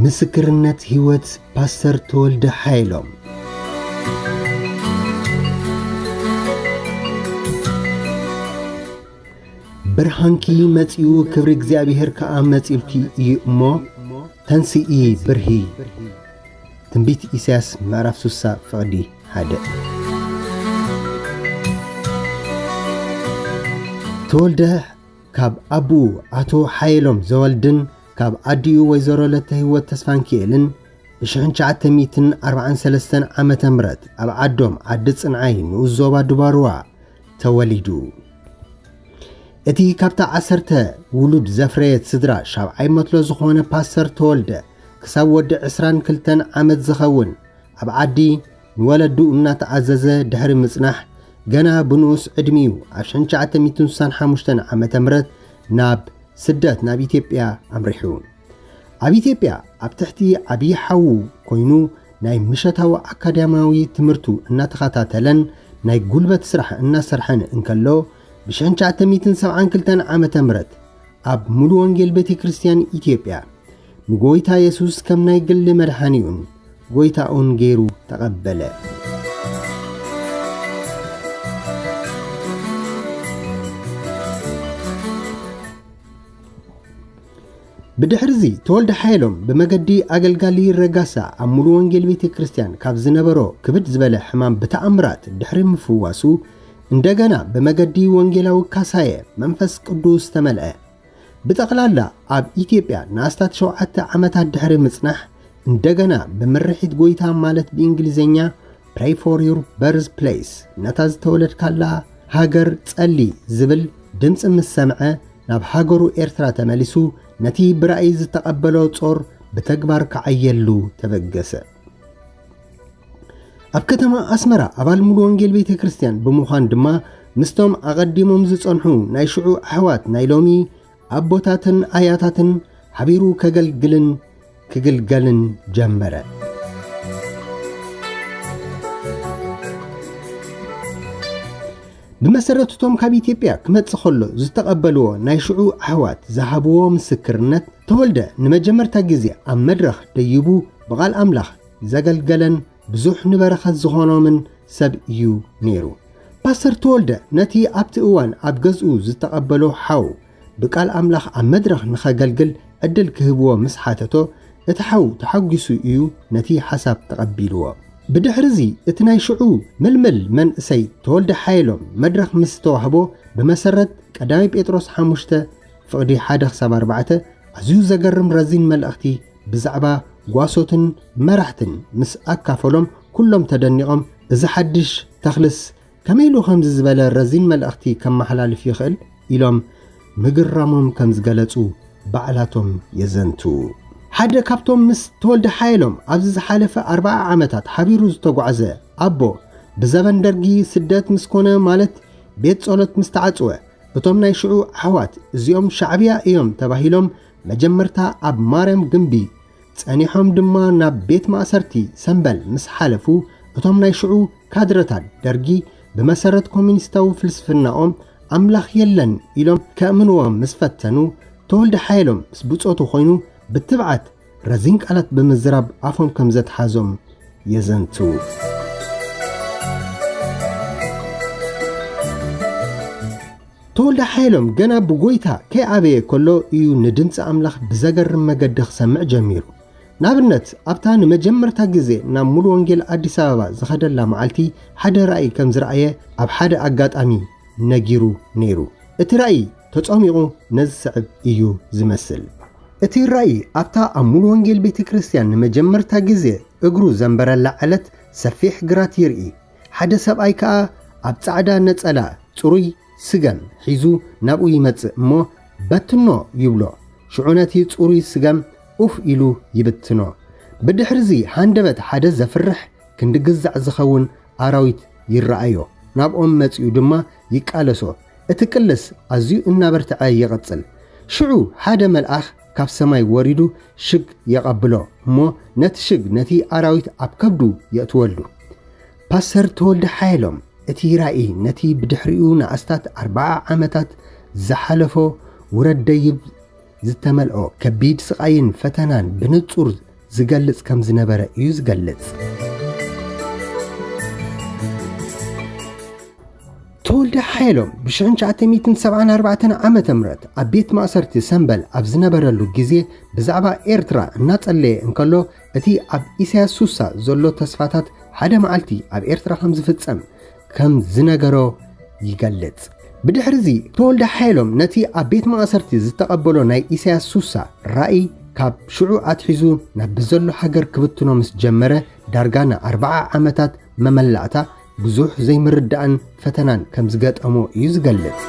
ምስክርነት ህይወት ፓስተር ተወልደ ሓይሎም ብርሃንኪ መጽኡ ክብሪ እግዚአብሔር ከኣ መጽልኪ እዩ እሞ ተንስኢ ብርሂ ትንቢት ኢሳያስ ምዕራፍ 60 ፍቕዲ 1 ተወልደ ካብ አቡ አቶ ሓይሎም ዘወልድን ካብ አዲኡ ወይዘሮ ለተ ህይወት ተስፋንኪኤልን ብ1943 ዓመተ ምህረት ኣብ ዓዶም ዓዲ ጽንዓይ ንኡስ ዞባ ድባርዋ ተወሊዱ። እቲ ካብታ 10 ውሉድ ዘፍረየት ስድራ ሻብዓይ መትሎ ዝኾነ ፓስተር ተወልደ ክሳብ ወዲ 22 ዓመት ዝኸውን ኣብ ዓዲ ንወለዱ እናተዓዘዘ ድሕሪ ምጽናሕ ገና ብንኡስ ዕድሚኡ ኣብ 1965 ዓመተ ምህረት ናብ ስደት ናብ ኢትዮጵያ ኣምሪሑ። ኣብ ኢትዮጵያ ኣብ ትሕቲ ዓብዪ ሓዉ ኮይኑ ናይ ምሸታዊ ኣካዳሚያዊ ትምህርቱ እናተኸታተለን ናይ ጉልበት ስራሕ እናሰርሐን እንከሎ ብ1972 ዓመተ ምህረት ኣብ ሙሉ ወንጌል ቤተ ክርስቲያን ኢትዮጵያ ንጎይታ ኢየሱስ ከም ናይ ግሊ መድሓኒኡን ጎይታኡን ገይሩ ተቐበለ። ብድሕሪዚ ተወልደ ሓይሎም ብመገዲ ኣገልጋሊ ረጋሳ ኣብ ሙሉ ወንጌል ቤተ ክርስቲያን ካብ ዝነበሮ ክብድ ዝበለ ሕማም ብተኣምራት ድሕሪ ምፍዋሱ እንደገና ብመገዲ ወንጌላዊ ካሳየ መንፈስ ቅዱስ ተመልአ። ብጠቕላላ ኣብ ኢትዮጵያ ንኣስታት 7 ዓመታት ድሕሪ ምጽናሕ እንደገና ብምርሒት ጎይታ ማለት ብእንግሊዝኛ Pray for your birthplace ነታ ዝተወለድካላ ሃገር ጸሊ ዝብል ድምፂ ምስ ሰምዐ ናብ ሃገሩ ኤርትራ ተመሊሱ ነቲ ብራእይ ዝተቐበሎ ጾር ብተግባር ከዓየሉ ተበገሰ። ኣብ ከተማ ኣስመራ ኣባል ሙሉ ወንጌል ቤተ ክርስቲያን ብምዃን ድማ ምስቶም ኣቐዲሞም ዝጸንሑ ናይ ሽዑ ኣሕዋት ናይ ሎሚ ኣቦታትን ኣያታትን ሓቢሩ ክግልገልን ጀመረ። ብመሰረቱቶም ካብ ኢትዮጵያ ክመጽእ ከሎ ዝተቐበልዎ ናይ ሽዑ ኣሕዋት ዝሃብዎ ምስክርነት ተወልደ ንመጀመርታ ግዜ ኣብ መድረኽ ደይቡ ብቓል ኣምላኽ ዘገልገለን ብዙሕ ንበረኸት ዝኾኖምን ሰብ እዩ ነይሩ። ፓስተር ተወልደ ነቲ ኣብቲ እዋን ኣብ ገዝኡ ዝተቐበሎ ሓው ብቃል ኣምላኽ ኣብ መድረኽ ንኸገልግል ዕድል ክህብዎ ምስ ሓተቶ እቲ ሓው ተሓጒሱ እዩ ነቲ ሓሳብ ተቐቢልዎ። ብድሕሪዚ እቲ ናይ ሽዑ ምልምል መንእሰይ ተወልደ ሓይሎም መድረኽ ምስ ተዋህቦ ብመሰረት ቀዳማይ ጴጥሮስ 5 ፍቕዲ 1-4 ኣዝዩ ዘገርም ረዚን መልእኽቲ ብዛዕባ ጓሶትን መራሕትን ምስ ኣካፈሎም ኩሎም ተደኒቖም እዚ ሓድሽ ተኽልስ ከመይሉ ከምዚ ዝበለ ረዚን መልእኽቲ ከመሓላልፍ ይኽእል ኢሎም ምግራሞም ከም ዝገለጹ ባዕላቶም የዘንቱ። ሓደ ካብቶም ምስ ተወልደ ሓይሎም ኣብዚ ዝሓለፈ 40 ዓመታት ሓቢሩ ዝተጓዕዘ ኣቦ ብዘበን ደርጊ ስደት ምስ ኮነ ማለት ቤት ጸሎት ምስ ተዓጽወ እቶም ናይ ሽዑ ኣሕዋት እዚኦም ሻዕብያ እዮም ተባሂሎም መጀመርታ ኣብ ማርያም ግንቢ ጸኒሖም ድማ ናብ ቤት ማእሰርቲ ሰንበል ምስ ሓለፉ እቶም ናይ ሽዑ ካድረታት ደርጊ ብመሰረት ኮሚኒስታዊ ፍልስፍናኦም ኣምላኽ የለን ኢሎም ከእምንዎም ምስ ፈተኑ ተወልደ ሓይሎም ምስ ብጾቱ ኮይኑ ብትብዓት ረዚን ቃላት ብምዝራብ ኣፎም ከም ዘተሓዞም የዘንቱ። ተወልደ ሓይሎም ገና ብጎይታ ከይዓበየ ከሎ እዩ ንድምፂ ኣምላኽ ብዘገርም መገዲ ክሰምዕ ጀሚሩ። ናብነት ኣብታ ንመጀመርታ ግዜ ናብ ሙሉ ወንጌል ኣዲስ ኣበባ ዝኸደላ መዓልቲ ሓደ ራእይ ከም ዝረኣየ ኣብ ሓደ ኣጋጣሚ ነጊሩ ነይሩ። እቲ ራእይ ተጸሚቑ ነዝስዕብ እዩ ዝመስል። እቲ ራእይ ኣብታ ኣብ ሙሉ ወንጌል ቤተ ክርስቲያን ንመጀመርታ ግዜ እግሩ ዘንበረላ ዓለት ሰፊሕ ግራት ይርኢ። ሓደ ሰብኣይ ከዓ ኣብ ጻዕዳ ነጸላ ጽሩይ ስገም ሒዙ ናብኡ ይመጽእ እሞ በትኖ ይብሎ። ሽዑ ነቲ ጽሩይ ስገም ኡፍ ኢሉ ይብትኖ። ብድሕሪዚ ሃንደበት ሓደ ዘፍርሕ ክንዲግዛዕ ዝኸውን ኣራዊት ይረኣዮ። ናብኦም መጺኡ ድማ ይቃለሶ። እቲ ቅልስ ኣዝዩ እናበርትዐ ይቕጽል። ሽዑ ሓደ መልኣኽ ካብ ሰማይ ወሪዱ ሽግ የቐብሎ እሞ ነቲ ሽግ ነቲ ኣራዊት ኣብ ከብዱ የእትወሉ። ፓስተር ተወልደ ሓይሎም እቲ ራእይ ነቲ ብድሕሪኡ ንኣስታት 40 ዓመታት ዝሓለፎ ውረድ ደይብ ዝተመልኦ ከቢድ ስቃይን ፈተናን ብንጹር ዝገልጽ ከም ዝነበረ እዩ ዝገልጽ። ተወልደ ሓየሎም ብ1974 ዓመተ ምህረት ኣብ ቤት ማእሰርቲ ሰንበል ኣብ ዝነበረሉ ግዜ ብዛዕባ ኤርትራ እናጸለየ እንከሎ እቲ ኣብ ኢሳያስ ሱሳ ዘሎ ተስፋታት ሓደ መዓልቲ ኣብ ኤርትራ ከም ዝፍጸም ከም ዝነገሮ ይገልጽ። ብድሕሪዚ ተወልደ ሓየሎም ነቲ ኣብ ቤት ማእሰርቲ ዝተቐበሎ ናይ ኢሳያስ ሱሳ ራእይ ካብ ሽዑ ኣትሒዙ ናብ ብዘሎ ሃገር ክብትኖ ምስ ጀመረ ዳርጋ ን40 ዓመታት መመላእታ ብዙሕ ዘይምርዳእን ፈተናን ከም ዝገጠሞ እዩ ዝገልጽ።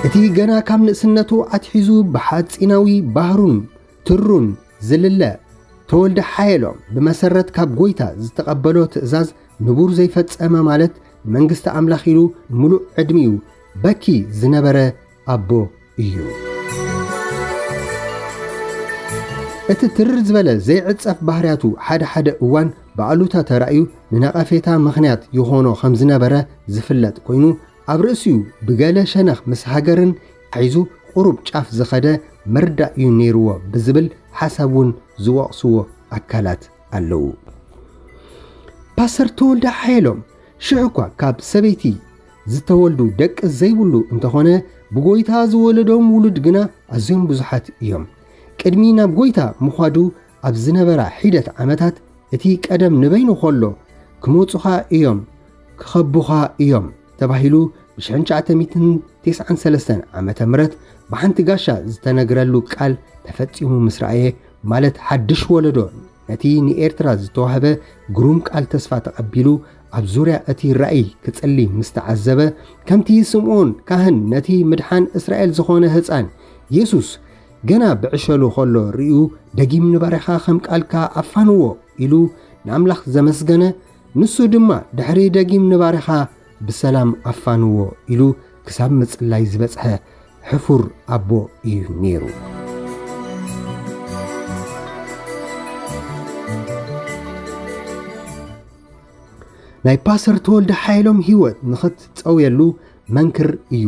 እቲ ገና ካብ ንእስነቱ ኣትሒዙ ብሓጺናዊ ባህሩን ትሩን ዝልለ ተወልደ ሓየሎም ብመሰረት ካብ ጎይታ ዝተቐበሎ ትእዛዝ ንቡር ዘይፈጸመ ማለት መንግስቲ ኣምላኽ ኢሉ ሙሉእ ዕድሚኡ በኪ ዝነበረ ኣቦ እዩ። እቲ ትርር ዝበለ ዘይዕጸፍ ባህርያቱ ሓደ እዋን በኣሉታ ተራእዩ ንነቐፌታ ምኽንያት ይኾኖ ከም ዝነበረ ዝፍለጥ ኮይኑ ኣብ ርእሲኡ ብገለ ሸነኽ ምስ ሃገርን ሒዙ ቁሩብ ጫፍ ዝኸደ መርዳእ እዩ ነይርዎ ብዝብል ሓሳብ እውን ዝወቕስዎ ኣካላት ኣለዉ። ፓስተር ተወልደ ሓየሎም ሽዑ እኳ ካብ ሰበይቲ ዝተወልዱ ደቂ ዘይብሉ እንተኾነ ብጎይታ ዝወለዶም ውሉድ ግና ኣዝዮም ብዙሓት እዮም። ቅድሚ ናብ ጎይታ ምዃዱ ኣብ ዝነበራ ሒደት ዓመታት እቲ ቀደም ንበይኑ ኸሎ ክመጹኻ እዮም ክኸቡኻ እዮም ተባሂሉ ብ1993 ዓመተ ምህረት ብሓንቲ ጋሻ ዝተነግረሉ ቃል ተፈጺሙ ምስ ረኣየ ማለት ሓድሽ ወለዶ ነቲ ንኤርትራ ዝተዋህበ ግሩም ቃል ተስፋ ተቐቢሉ ኣብ ዙርያ እቲ ራእይ ክጸሊ ምስ ተዓዘበ ከምቲ ስምዖን ካህን ነቲ ምድሓን እስራኤል ዝኾነ ህፃን ኢየሱስ ገና ብዕሸሉ ኸሎ ርዩ ደጊም ንባሪኻ ከም ቃልካ ኣፋንዎ ኢሉ ንኣምላኽ ዘመስገነ ንሱ ድማ ድሕሪ ደጊም ንባሪኻ ብሰላም ኣፋንዎ ኢሉ ክሳብ ምጽላይ ዝበጽሐ ሕፉር ኣቦ እዩ ነይሩ። ናይ ፓስተር ተወልደ ሓየሎም ህይወት ንኽትጸውየሉ መንክር እዩ።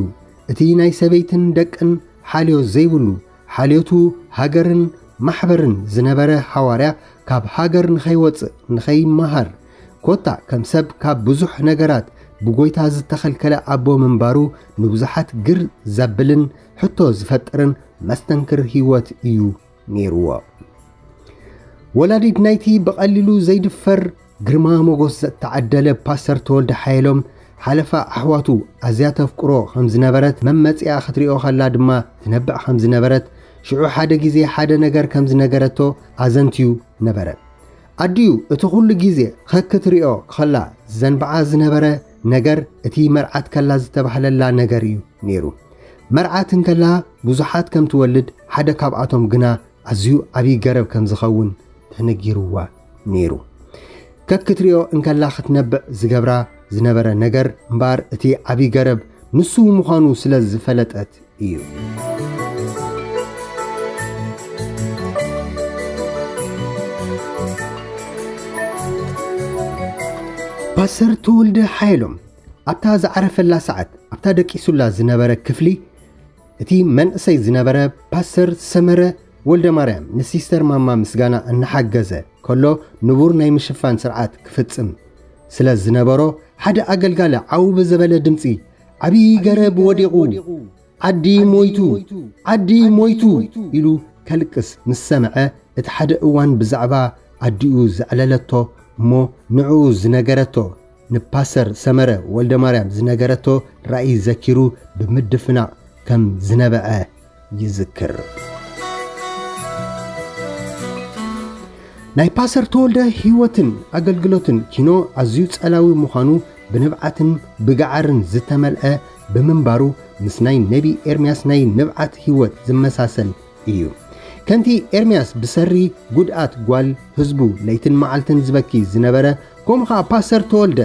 እቲ ናይ ሰበይትን ደቅን ሓልዮ ዘይብሉ ሓልዮቱ ሃገርን ማሕበርን ዝነበረ ሐዋርያ ካብ ሃገር ንኸይወፅእ ንኸይመሃር ኮታ ከም ሰብ ካብ ብዙሕ ነገራት ብጎይታ ዝተኸልከለ ኣቦ ምንባሩ ንብዙሓት ግር ዘብልን ሕቶ ዝፈጥርን መስተንክር ህይወት እዩ ነይርዎ። ወላዲት ናይቲ ብቐሊሉ ዘይድፈር ግርማ ሞገስ ዘተዓደለ ፓስተር ተወልደ ሓየሎም ሓለፋ ኣሕዋቱ ኣዝያ ተፍቅሮ ከም ዝነበረት መመጽያ ክትሪኦ ኸላ ድማ ትነብዕ ከም ዝነበረት ሽዑ ሓደ ጊዜ ሓደ ነገር ከም ዝነገረቶ ኣዘንትዩ ነበረ። ኣድዩ እቲ ኩሉ ጊዜ ክትሪኦ ከላ ዘንበዓ ዝነበረ ነገር እቲ መርዓት ከላ ዝተባህለላ ነገር እዩ ነይሩ። መርዓት እንከላ ብዙሓት ከም ትወልድ ሓደ ካብኣቶም ግና ኣዝዩ ዓብይ ገረብ ከም ዝኸውን ተነጊርዋ ነይሩ። ክትሪኦ እንከላ ክትነብዕ ዝገብራ ዝነበረ ነገር እምበር እቲ ዓብይ ገረብ ንሱ ምዃኑ ስለ ዝፈለጠት እዩ። ፓስተር ተወልደ ሓየሎም ኣብታ ዝዓረፈላ ሰዓት ኣብታ ደቂሱላ ዝነበረ ክፍሊ እቲ መንእሰይ ዝነበረ ፓስተር ሰመረ ወልደ ማርያም ንሲስተር ማማ ምስጋና እናሓገዘ ከሎ ንቡር ናይ ምሽፋን ስርዓት ክፍጽም ስለ ዝነበሮ ሓደ ኣገልጋለ ዓው ብዘበለ ድምፂ ዓብይ ገረብ ወዲቑ ዓዲ ሞይቱ ኢሉ ከልቅስ ምስ ሰምዐ እቲ ሓደ እዋን ብዛዕባ ኣዲኡ ዘዕለለቶ እሞ ንዕኡ ዝነገረቶ ንፓስተር ሰመረ ወልደ ማርያም ዝነገረቶ ራእይ ዘኪሩ ብምድፍናቕ ከም ዝነበዐ ይዝክር። ናይ ፓስተር ተወልደ ህይወትን ኣገልግሎትን ኪኖ ኣዝዩ ጸላዊ ምዃኑ ብንብዓትን ብጋዓርን ዝተመልአ ብምንባሩ ምስ ናይ ነቢ ኤርምያስ ናይ ንብዓት ህይወት ዝመሳሰል እዩ። ከንቲ ኤርምያስ ብሰሪ ጉድኣት ጓል ህዝቡ ለይትን መዓልትን ዝበኪ ዝነበረ ከምኡ ኸዓ ፓስተር ተወልደ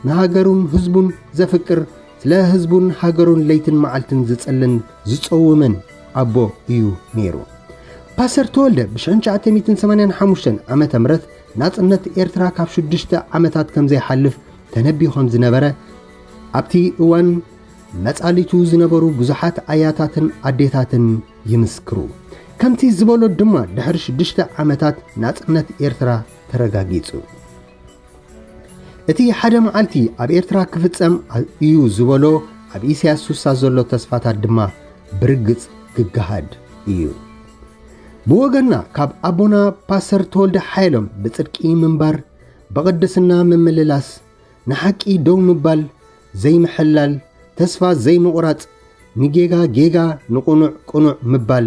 ንሃገሩን ህዝቡን ዘፍቅር ስለ ህዝቡን ሃገሩን ለይትን መዓልትን ዝጸልን ዝጸውምን ኣቦ እዩ ነይሩ። ፓስተር ተወልደ ብ1985 ዓመተ ምህረት ናጽነት ኤርትራ ካብ 6 ዓመታት ከም ዘይሓልፍ ተነቢዩ ከም ዝነበረ ኣብቲ እዋን መጻሊቱ ዝነበሩ ብዙሓት አያታትን አዴታትን ይምስክሩ ከምቲ ዝበሎ ድማ ድሕሪ 6 ዓመታት ናጽነት ኤርትራ ተረጋጊጹ እቲ ሓደ መዓልቲ ኣብ ኤርትራ ክፍጸም እዩ ዝበሎ ኣብ ኢሳያስ 60 ዘሎ ተስፋታት ድማ ብርግጽ ክገሃድ እዩ ብወገና ካብ አቦና ፓስተር ተወልደ ሓይሎም ብጽድቂ ምንባር በቅድስና ምምልላስ ንሓቂ ደው ምባል ዘይምሕላል ተስፋ ዘይምቁራጽ ንጌጋ ጌጋ ንቁኑዕ ቁኑዕ ምባል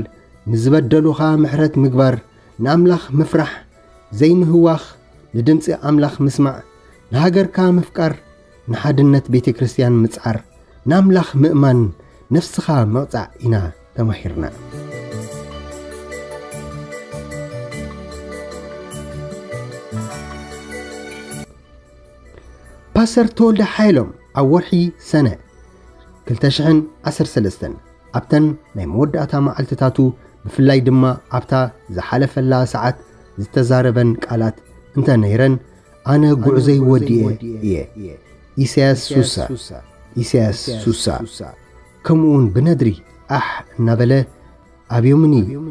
ንዝበደሉኻ ምሕረት ምግባር ንኣምላኽ ምፍራሕ ዘይምህዋኽ ንድምፂ ኣምላኽ ምስማዕ ንሃገርካ ምፍቃር ንሓድነት ቤተ ክርስቲያን ምጽዓር ንኣምላኽ ምእማን ነፍስኻ መቕጻዕ ኢና ተማሂርና ፓስተር ተወልደ ሓይሎም ኣብ ወርሒ ሰነ 2013 ኣብተን ናይ መወዳእታ መዓልትታቱ ብፍላይ ድማ ኣብታ ዝሓለፈላ ሰዓት ዝተዛረበን ቃላት እንተነይረን ኣነ ጉዕዘይ ወዲኤ እየ ኢሳያስ 60 ከምኡውን ብነድሪ ኣሕ እናበለ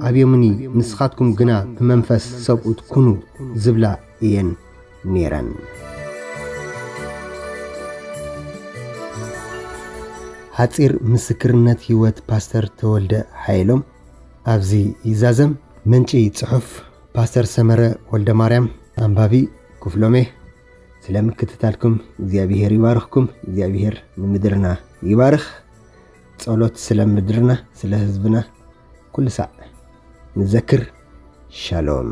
ኣብዮምኒ ንስኻትኩም ግና ብመንፈስ ሰብኡት ኩኑ ዝብላ እየን ነይረን ሓፂር ምስክርነት ህይወት ፓስተር ተወልደ ሓይሎም ኣብዚ ይዛዘም ምንጪ ጽሑፍ ፓስተር ሰመረ ወልደ ማርያም አንባቢ ክፍሎሜ ስለምክትታልኩም እግዚአብሔር ይባርኽኩም እግዚአብሔር ንምድርና ይባርኽ ጸሎት ስለምድርና ስለ ህዝብና ኩሉ ሰዕ ንዘክር ሻሎም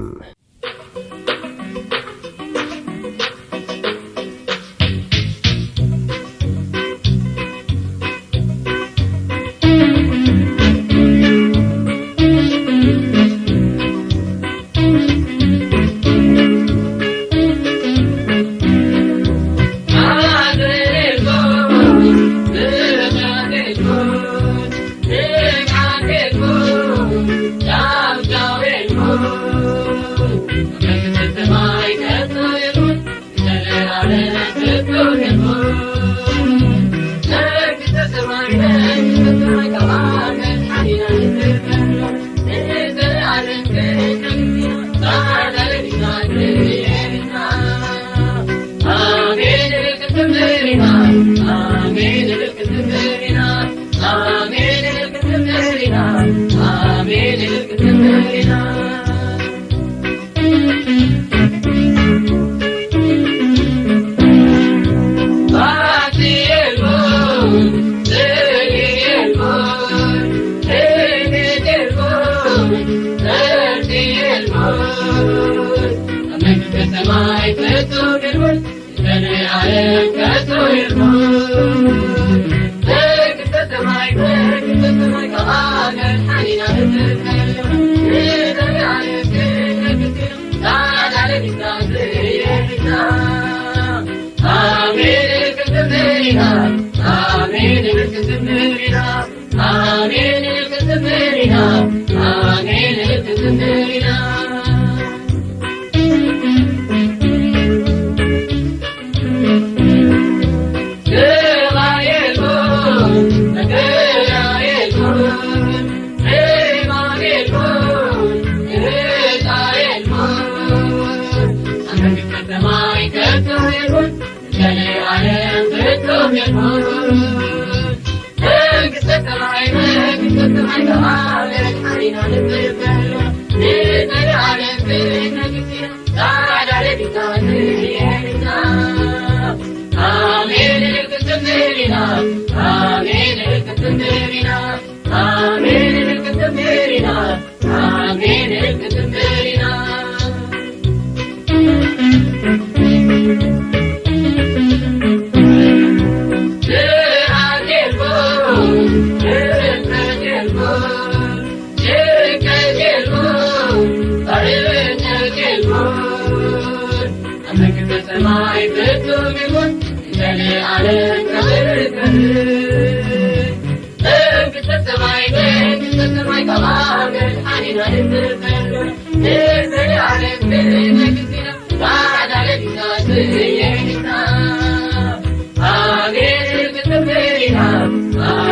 Amen.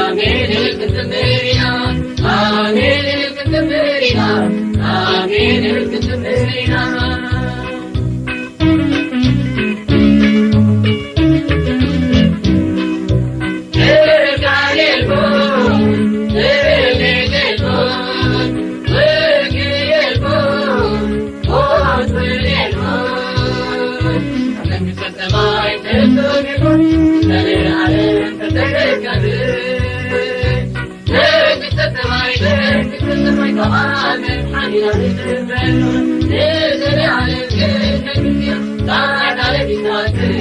على